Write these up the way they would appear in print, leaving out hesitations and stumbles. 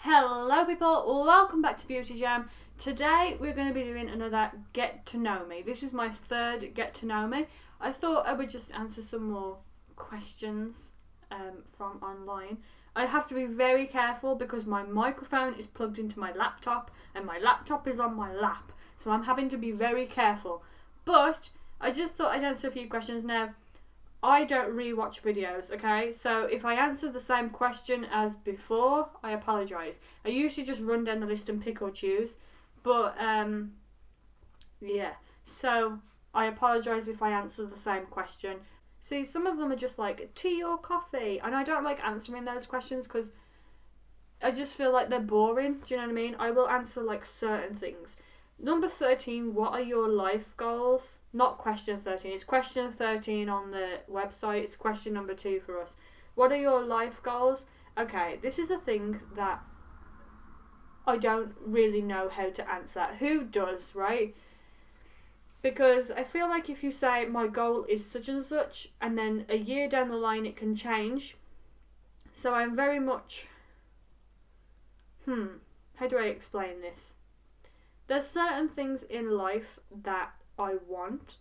Hello people, welcome back to Beauty Jam. Today we're going to be doing another Get to Know Me. This is my third Get to Know Me. I thought I would just answer some more questions from online. I have to be very careful because my microphone is plugged into my laptop and my laptop is on my lap. So I'm having to be very careful. But I just thought I'd answer a few questions now. I don't rewatch videos, okay? So if I answer the same question as before, I apologise. I usually just run down the list and pick or choose. But, yeah. So I apologise if I answer the same question. See, some of them are just like, tea or coffee? And I don't like answering those questions because I just feel like they're boring. Do you know what I mean? I will answer like certain things. Number 13, what are your life goals? Not question 13, it's question 13 on the website. It's question number 2 for us. What are your life goals? Okay, this is a thing that I don't really know how to answer. Who does, right? Because I feel like if you say my goal is such and then a year down the line it can change. So I'm very much... how do I explain this? There's certain things in life that I want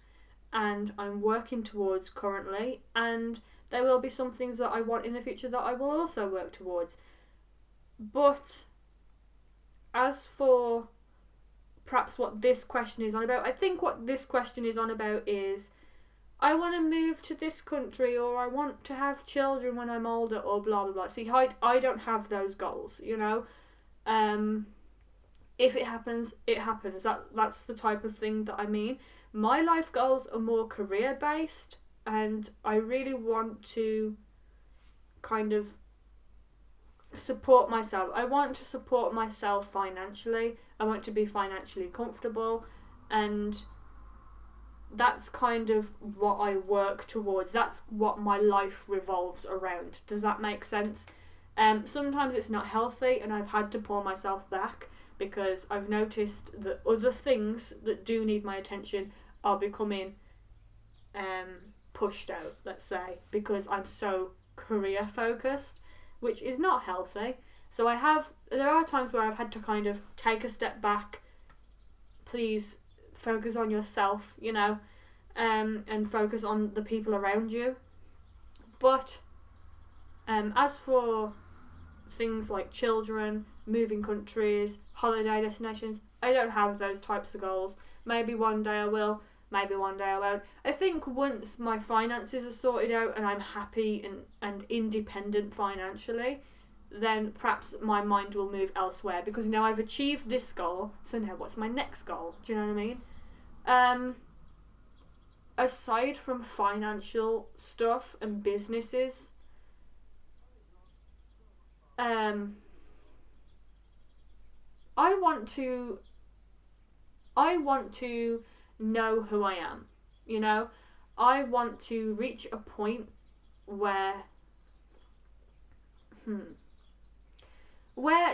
and I'm working towards currently, and there will be some things that I want in the future that I will also work towards. But as for perhaps what this question is on about, I think what this question is on about is I want to move to this country, or I want to have children when I'm older, or blah blah blah. See, I don't have those goals, you know. If it happens, it happens. That's the type of thing that I mean. My life goals are more career based, and I really want to kind of support myself. I want to support myself financially. I want to be financially comfortable, and that's kind of what I work towards. That's what my life revolves around. Does that make sense? Sometimes it's not healthy, and I've had to pull myself back, because I've noticed that other things that do need my attention are becoming pushed out, let's say, because I'm so career focused, which is not healthy. So there are times where I've had to kind of take a step back. Please focus on yourself, you know, and focus on the people around you. But as for things like children, moving countries, holiday destinations, I don't have those types of goals. Maybe one day I will, maybe one day I won't. I think once my finances are sorted out and I'm happy and independent financially, then perhaps my mind will move elsewhere, because now I've achieved this goal, so now what's my next goal? Do you know what I mean? Aside from financial stuff and businesses, I want to know who I am, you know? I want to reach a point where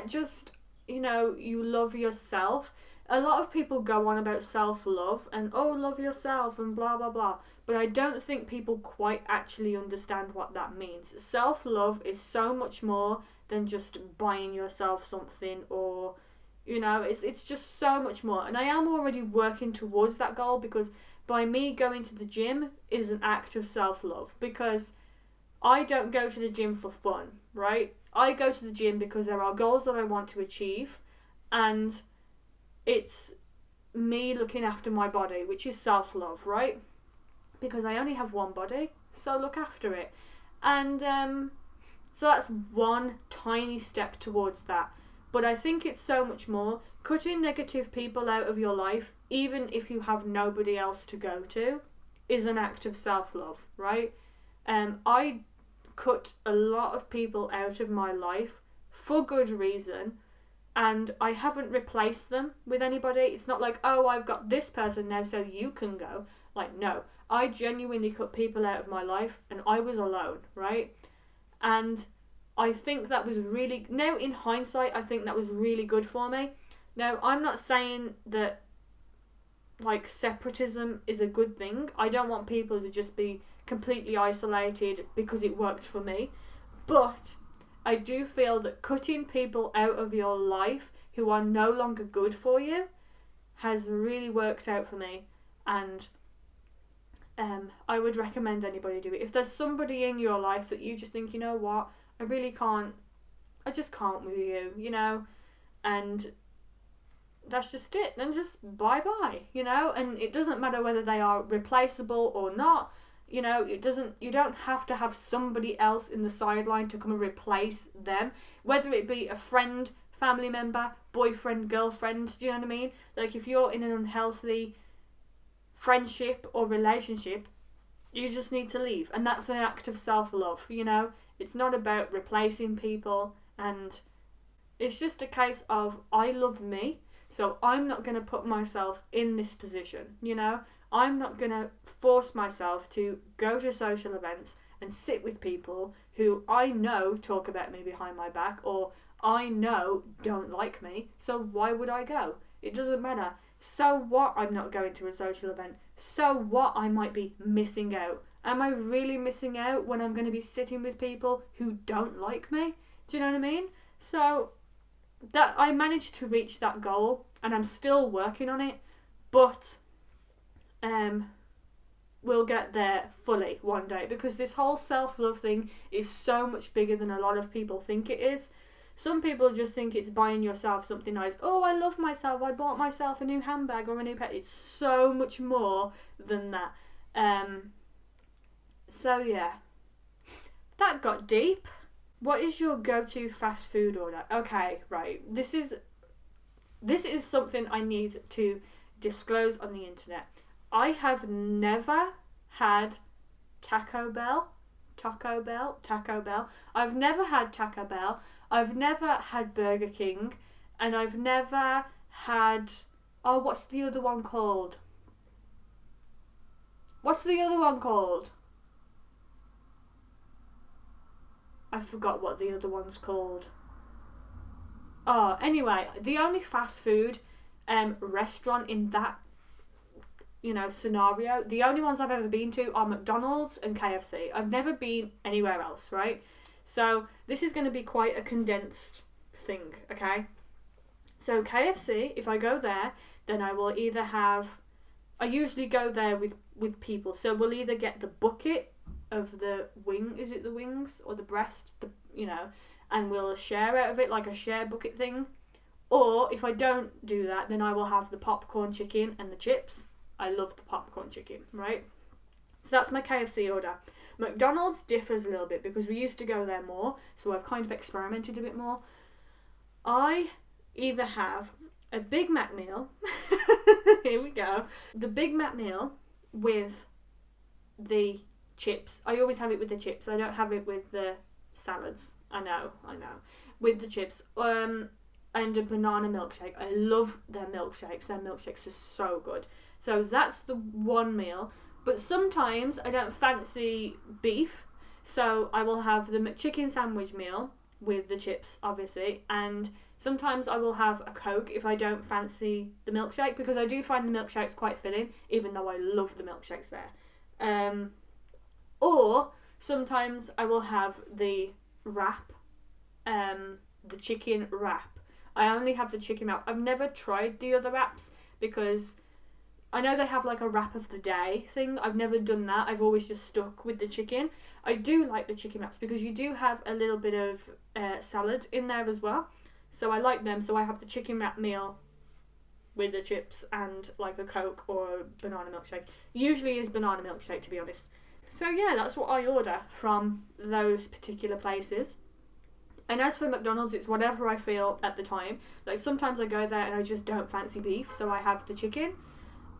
just, you know, you love yourself. A lot of people go on about self-love and love yourself and blah blah blah, but I don't think people quite actually understand what that means. Self-love is so much more than just buying yourself something, or, you know, it's just so much more. And I am already working towards that goal, because by me going to the gym is an act of self-love, because I don't go to the gym for fun, right? I go to the gym because there are goals that I want to achieve, and it's me looking after my body, which is self-love, right? Because I only have one body, so look after it. And so that's one tiny step towards that. But I think it's so much more. Cutting negative people out of your life, even if you have nobody else to go to, is an act of self-love, right? I cut a lot of people out of my life for good reason, and I haven't replaced them with anybody. It's not like, oh, I've got this person now so you can go. Like, no. I genuinely cut people out of my life and I was alone, right? And I think that was really... Now, in hindsight, I think that was really good for me. Now, I'm not saying that, like, separatism is a good thing. I don't want people to just be completely isolated because it worked for me. But I do feel that cutting people out of your life who are no longer good for you has really worked out for me, and I would recommend anybody do it. If there's somebody in your life that you just think, you know what, I just can't with you, you know, and that's just it, then just bye-bye, you know, and it doesn't matter whether they are replaceable or not, you know, you don't have to have somebody else in the sideline to come and replace them, whether it be a friend, family member, boyfriend, girlfriend, do you know what I mean? Like, if you're in an unhealthy friendship or relationship, you just need to leave, and that's an act of self-love, you know. It's not about replacing people, and it's just a case of, I love me, so I'm not going to put myself in this position, you know. I'm not going to force myself to go to social events and sit with people who I know talk about me behind my back, or I know don't like me, so why would I go? It doesn't matter. So what, I'm not going to a social event? So what, I might be missing out? Am I really missing out when I'm going to be sitting with people who don't like me? Do you know what I mean? So that I managed to reach that goal, and I'm still working on it, but we'll get there fully one day, because this whole self-love thing is so much bigger than a lot of people think it is. Some people just think it's buying yourself something nice. Oh, I love myself, I bought myself a new handbag or a new pet. It's so much more than that. So yeah, that got deep. What is your go-to fast food order? Okay, right. This is something I need to disclose on the internet. I have never had Taco Bell. I've never had Taco Bell. I've never had Burger King, and I've never had, what's the other one called? I forgot what the other one's called. Oh, anyway, the only fast food restaurant in that, you know, scenario, the only ones I've ever been to are McDonald's and KFC. I've never been anywhere else, right? So this is going to be quite a condensed thing, okay? So KFC, if I go there, then I will either have, I usually go there with people, so we'll either get the bucket of the wing, is it the wings or the breast, you know, and we'll share out of it, like a share bucket thing. Or if I don't do that, then I will have the popcorn chicken and the chips. I love the popcorn chicken, right? So that's my KFC order. McDonald's differs a little bit because we used to go there more, so I've kind of experimented a bit more. I either have a Big Mac meal, here we go, the Big Mac meal with the chips. I always have it with the chips. I don't have it with the salads. I know. With the chips. And a banana milkshake. I love their milkshakes. Their milkshakes are so good. So that's the one meal. But sometimes I don't fancy beef, so I will have the McChicken sandwich meal with the chips, obviously, and sometimes I will have a Coke if I don't fancy the milkshake, because I do find the milkshakes quite filling, even though I love the milkshakes there. Or sometimes I will have the wrap, the chicken wrap. I only have the chicken wrap. I've never tried the other wraps because I know they have like a wrap of the day thing. I've never done that. I've always just stuck with the chicken. I do like the chicken wraps because you do have a little bit of salad in there as well. So I like them. So I have the chicken wrap meal with the chips and like a Coke or a banana milkshake. Usually is banana milkshake, to be honest. So yeah, that's what I order from those particular places. And as for McDonald's, it's whatever I feel at the time. Like sometimes I go there and I just don't fancy beef, so I have the chicken.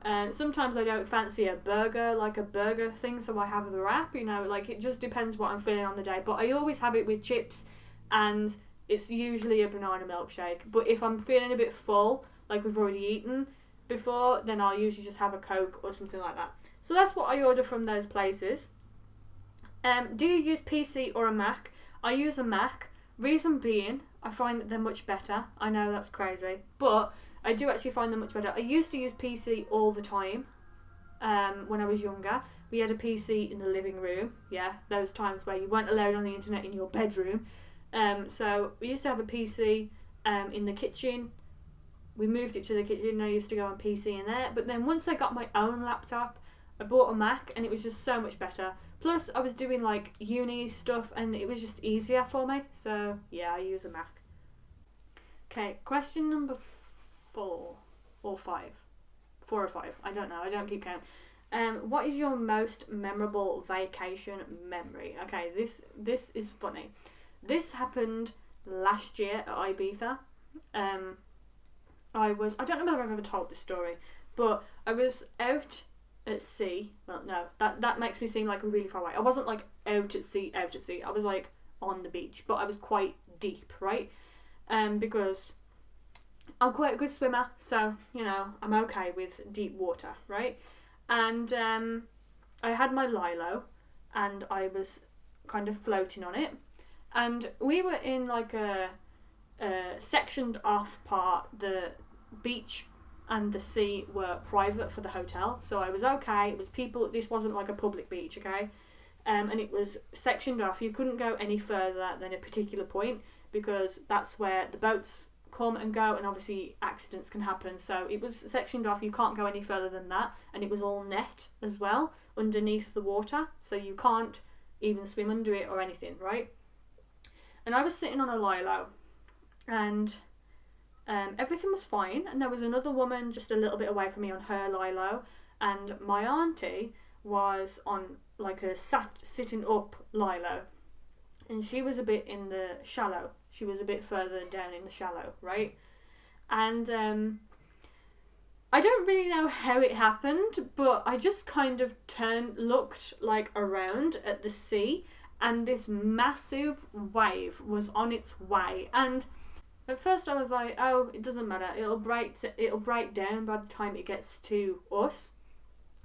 And sometimes I don't fancy a burger, like a burger thing, so I have the wrap, you know, like it just depends what I'm feeling on the day. But I always have it with chips, and it's usually a banana milkshake. But if I'm feeling a bit full, like we've already eaten before, then I'll usually just have a Coke or something like that. So that's what I order from those places. Do you use PC or a Mac? I use a Mac. Reason being, I find that they're much better. I know that's crazy, but I do actually find them much better. I used to use PC all the time when I was younger. We had a PC in the living room. Yeah, those times where you weren't allowed on the internet in your bedroom. So we used to have a PC in the kitchen. We moved it to the kitchen and I used to go on PC in there. But then once I got my own laptop, I bought a Mac and it was just so much better. Plus I was doing like uni stuff and it was just easier for me. So yeah, I use a Mac. Okay, question number 4 or 5. 4 or 5, I don't know, I don't keep count. What is your most memorable vacation memory? Okay, this is funny. This happened last year at Ibiza. I don't know if I've ever told this story, but I was out at sea. Well, no, that makes me seem like I'm really far away. I wasn't like out at sea. I was like on the beach, but I was quite deep, right? Because I'm quite a good swimmer, so you know I'm okay with deep water, right? And I had my lilo, and I was kind of floating on it, and we were in like a sectioned off part. The beach and the sea were private for the hotel, so I was okay. It was people. This wasn't like a public beach, okay? And it was sectioned off. You couldn't go any further than a particular point because that's where the boats come and go, and obviously accidents can happen. So it was sectioned off. You can't go any further than that, and it was all net as well underneath the water, so you can't even swim under it or anything, right? And I was sitting on a lilo, and everything was fine, and there was another woman just a little bit away from me on her lilo, and my auntie was on like a sitting up lilo, and she was a bit in the shallow. She was a bit further down in the shallow, right? And I don't really know how it happened, but I just kind of looked like around at the sea, and this massive wave was on its way. And at first I was like, oh, it doesn't matter. It'll break down by the time it gets to us,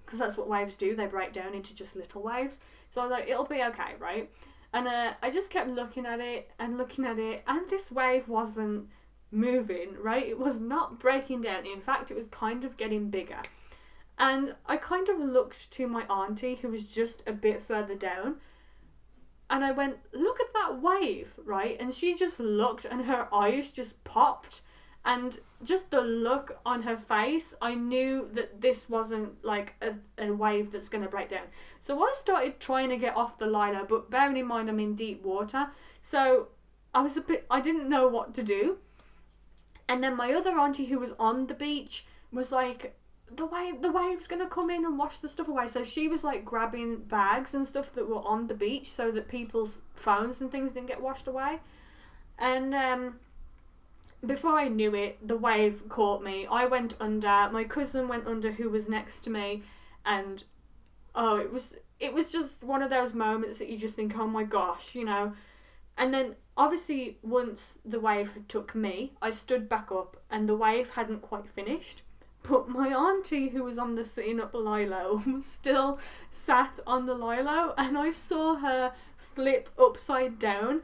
because that's what waves do. They break down into just little waves. So I was like, it'll be okay, right? And I just kept looking at it, and this wave wasn't moving, right? It was not breaking down. In fact, it was kind of getting bigger. And I kind of looked to my auntie, who was just a bit further down, and I went, look at that wave, right? And she just looked, and her eyes just popped, and just the look on her face, I knew that this wasn't like a wave that's going to break down. So I started trying to get off the lilo, but bearing in mind I'm in deep water, so I didn't know what to do. And then my other auntie, who was on the beach, was like, the wave's going to come in and wash the stuff away. So she was like grabbing bags and stuff that were on the beach so that people's phones and things didn't get washed away. And before I knew it, the wave caught me. I went under. My cousin went under, who was next to me, and it was just one of those moments that you just think, oh my gosh, you know. And then obviously once the wave had took me, I stood back up, and the wave hadn't quite finished. But my auntie, who was on the sitting up lilo, was still sat on the lilo, and I saw her flip upside down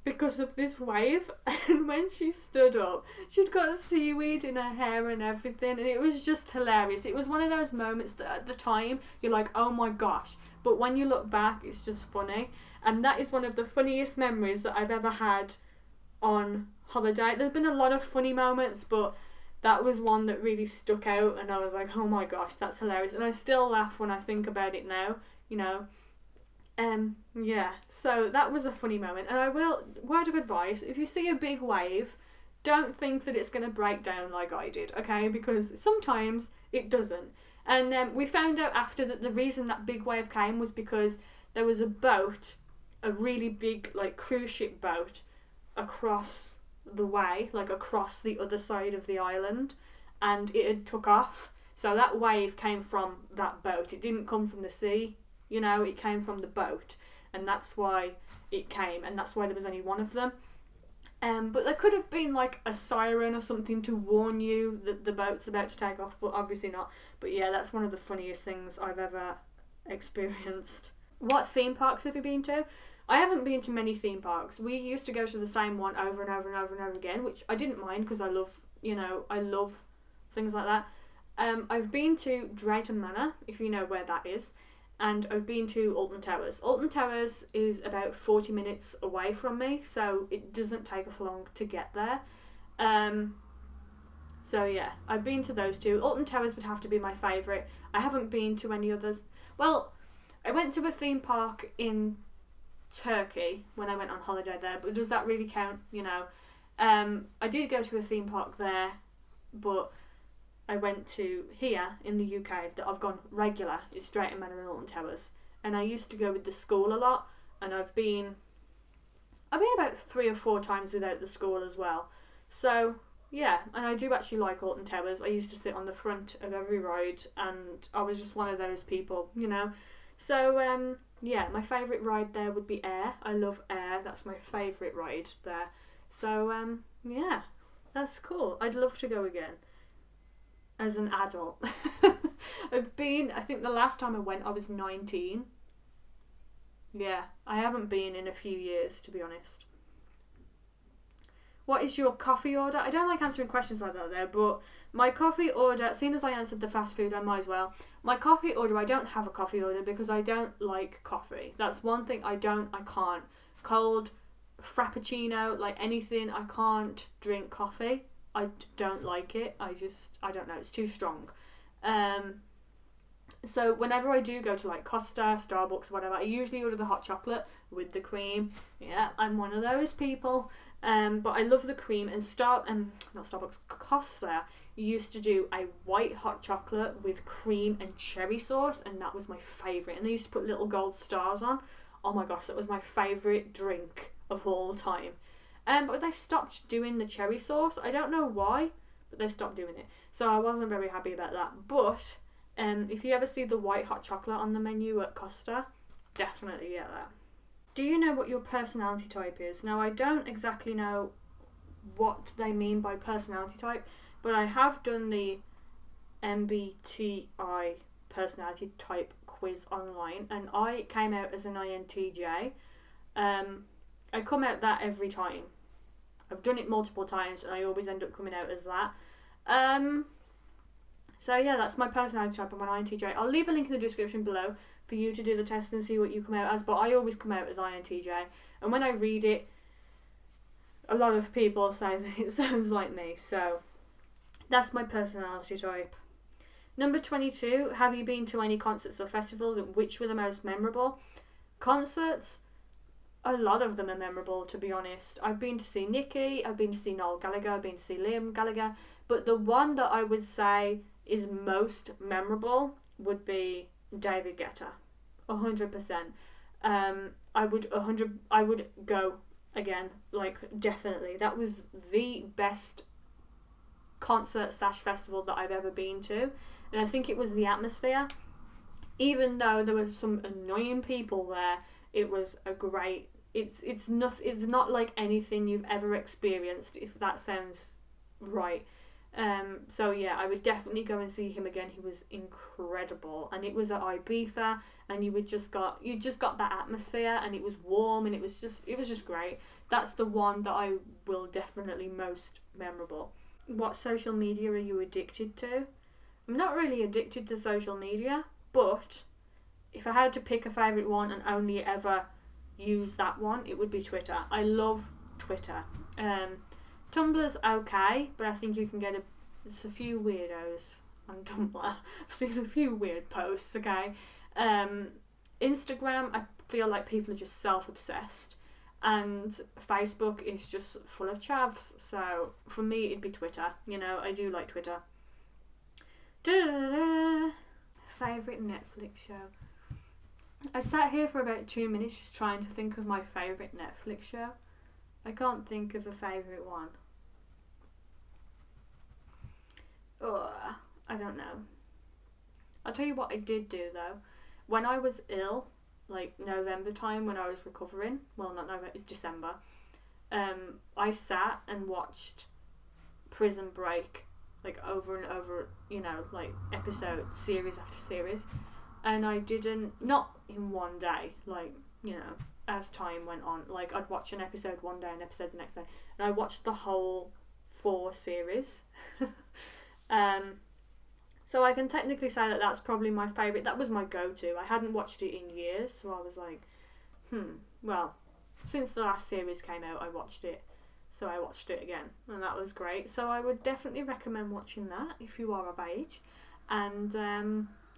because of this wave. And when she stood up, she'd got seaweed in her hair and everything, and it was just hilarious. It was one of those moments that at the time you're like, oh my gosh, but when you look back, it's just funny. And that is one of the funniest memories that I've ever had on holiday. There's been a lot of funny moments, but that was one that really stuck out, and I was like, oh my gosh, that's hilarious. And I still laugh when I think about it now, you know. Yeah, so that was a funny moment. And word of advice, if you see a big wave, don't think that it's going to break down like I did, okay? Because sometimes it doesn't. And we found out after that the reason that big wave came was because there was a boat, a really big like cruise ship boat, across the way, like across the other side of the island, and it had took off. So that wave came from that boat. It didn't come from the sea, you know, it came from the boat, and that's why it came, and that's why there was only one of them. But there could have been like a siren or something to warn you that the boat's about to take off, but obviously not. But yeah, that's one of the funniest things I've ever experienced. What theme parks have you been to? I haven't been to many theme parks. We used to go to the same one over and over and over and over again, which I didn't mind because I love things like that. I've been to Drayton Manor, if you know where that is, and I've been to Alton Towers. Alton Towers is about 40 minutes away from me, so it doesn't take us long to get there. So yeah, I've been to those two. Alton Towers would have to be my favourite. I haven't been to any others. Well, I went to a theme park in Turkey when I went on holiday there, but does that really count? You know, I did go to a theme park there, but I went to here in the UK that I've gone regular. It's Drayton Manor and Alton Towers, and I used to go with the school a lot, and I've been about 3 or 4 times without the school as well. So yeah, and I do actually like Alton Towers. I used to sit on the front of every ride, and I was just one of those people, you know. So yeah, my favourite ride there would be Air. I love Air. That's my favourite ride there. So yeah, that's cool. I'd love to go again as an adult. I think the last time I went I was 19. Yeah, I haven't been in a few years, to be honest. What is your coffee order? I don't like answering questions like that though, but my coffee order, seeing as I answered the fast food, I might as well. My coffee order, I don't have a coffee order because I don't like coffee. That's one thing I can't. Cold, frappuccino, like anything, I can't drink coffee. I don't like it. I don't know, it's too strong. So whenever I do go to like Costa, Starbucks, whatever, I usually order the hot chocolate with the cream. Yeah, I'm one of those people. But I love the cream, and not Starbucks, Costa used to do a white hot chocolate with cream and cherry sauce, and that was my favourite. And they used to put little gold stars on. Oh my gosh, that was my favourite drink of all time. But they stopped doing the cherry sauce. I don't know why, but they stopped doing it. So I wasn't very happy about that. But if you ever see the white hot chocolate on the menu at Costa, definitely get that. Do you know what your personality type is? Now, I don't exactly know what they mean by personality type, but I have done the MBTI personality type quiz online, and I came out as an INTJ. I come out that every time. I've done it multiple times, and I always end up coming out as that. So yeah, that's my personality type. I'm an INTJ. I'll leave a link in the description below for you to do the test and see what you come out as, but I always come out as INTJ, and when I read it, a lot of people say that it sounds like me, so that's my personality type. Number 22, have you been to any concerts or festivals, and which were the most memorable? Concerts, a lot of them are memorable, to be honest. I've been to see Nicki, I've been to see Noel Gallagher, I've been to see Liam Gallagher, but the one that I would say is most memorable would be David Guetta, 100%. I would go again, like definitely. That was the best concert / festival that I've ever been to, and I think it was the atmosphere. Even though there were some annoying people there, it was a great. It's not like anything you've ever experienced, if that sounds right. So yeah, I would definitely go and see him again. He was incredible, and it was at Ibiza, and you just got that atmosphere, and it was warm, and it was just great. That's the one that I will definitely most memorable. What social media are you addicted to? I'm not really addicted to social media, but if I had to pick a favourite one and only ever use that one, it would be Twitter. I love Twitter. Tumblr's okay, but I think you can get a few weirdos on Tumblr. I've seen a few weird posts, okay? Instagram, I feel like people are just self-obsessed, and Facebook is just full of chavs, so for me it'd be Twitter. You know, I do like Twitter. Favourite Netflix show? I sat here for about 2 minutes just trying to think of my favourite Netflix show. I can't think of a favourite one. I don't know. I'll tell you what I did do though. When I was ill, like November time when I was recovering, well not November, it's December, I sat and watched Prison Break like over and over, you know, like series after series, and I didn't, not in one day, like, you know, as time went on, like I'd watch an episode one day, an episode the next day, and I watched the whole 4 series. So I can technically say that that's probably my favourite. That was my go-to. I hadn't watched it in years, so I was like, well, since the last series came out, I watched it. So I watched it again, and that was great. So I would definitely recommend watching that if you are of age. And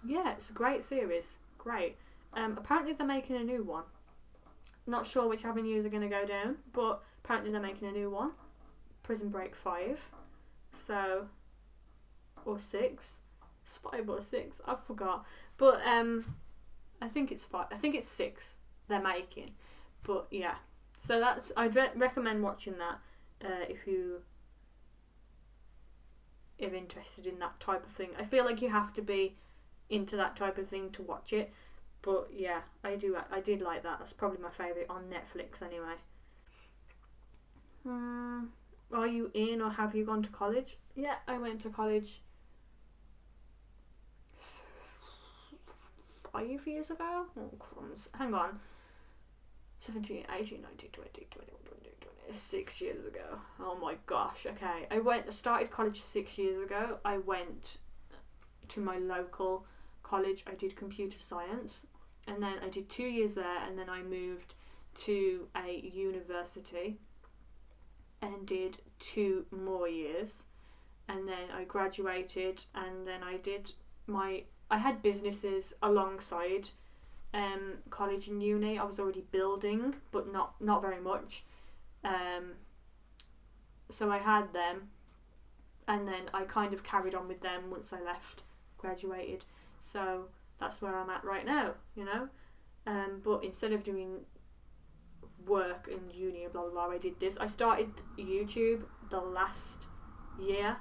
yeah, it's a great series. Great. Apparently they're making a new one. Not sure which avenue they're going to go down, but apparently they're making a new one. Prison Break 5. So, or 6. It's 5 or 6, I forgot. But I think it's 5. I think it's 6 they're making. But yeah. So that's, I'd recommend watching that if you are interested in that type of thing. I feel like you have to be into that type of thing to watch it. But yeah, I did like that. That's probably my favourite on Netflix anyway. Are you in or have you gone to college? Yeah, I went to college 5 years ago? Oh crumbs. Hang on. 17, 18, 19, 20, 21, 22, 6 years ago. Oh my gosh, okay. I started college 6 years ago. I went to my local college. I did computer science, and then I did 2 years there, and then I moved to a university and did 2 more years, and then I graduated, and then I had businesses alongside college and uni. I was already building, but not very much. So I had them, and then I kind of carried on with them once I graduated. So that's where I'm at right now, you know. But instead of doing work and uni and blah blah blah, I did this. I started YouTube the last year.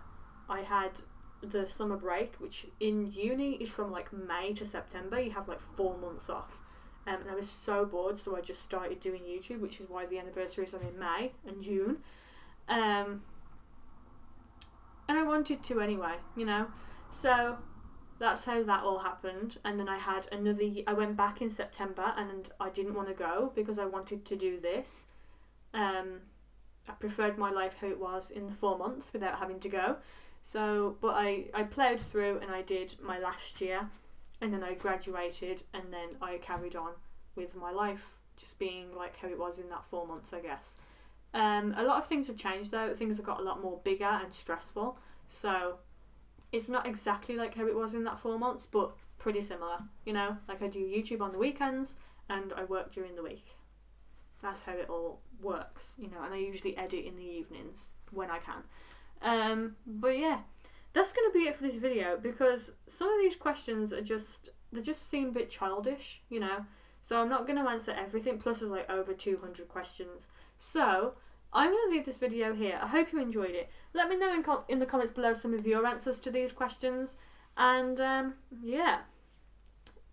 I had the summer break, which in uni is from like May to September. You have like 4 months off, and I was so bored, so I just started doing YouTube, which is why the anniversaries are in May and June. And I wanted to anyway, you know. So that's how that all happened. And then I had I went back in September, and I didn't want to go because I wanted to do this. I preferred my life how it was in the 4 months without having to go. So, but I ploughed through, and I did my last year, and then I graduated, and then I carried on with my life just being like how it was in that 4 months, I guess. A lot of things have changed though. Things have got a lot more bigger and stressful. So it's not exactly like how it was in that 4 months, but pretty similar. You know, like I do YouTube on the weekends and I work during the week. That's how it all works, you know, and I usually edit in the evenings when I can. But yeah, that's going to be it for this video, because some of these questions they just seem a bit childish, you know, so I'm not going to answer everything, plus there's like over 200 questions. So I'm going to leave this video here. I hope you enjoyed it. Let me know in the comments below some of your answers to these questions, and yeah,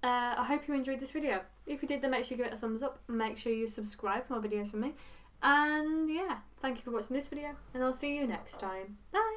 I hope you enjoyed this video. If you did, then make sure you give it a thumbs up, make sure you subscribe for more videos from me, and yeah, thank you for watching this video, and I'll see you next time. Bye!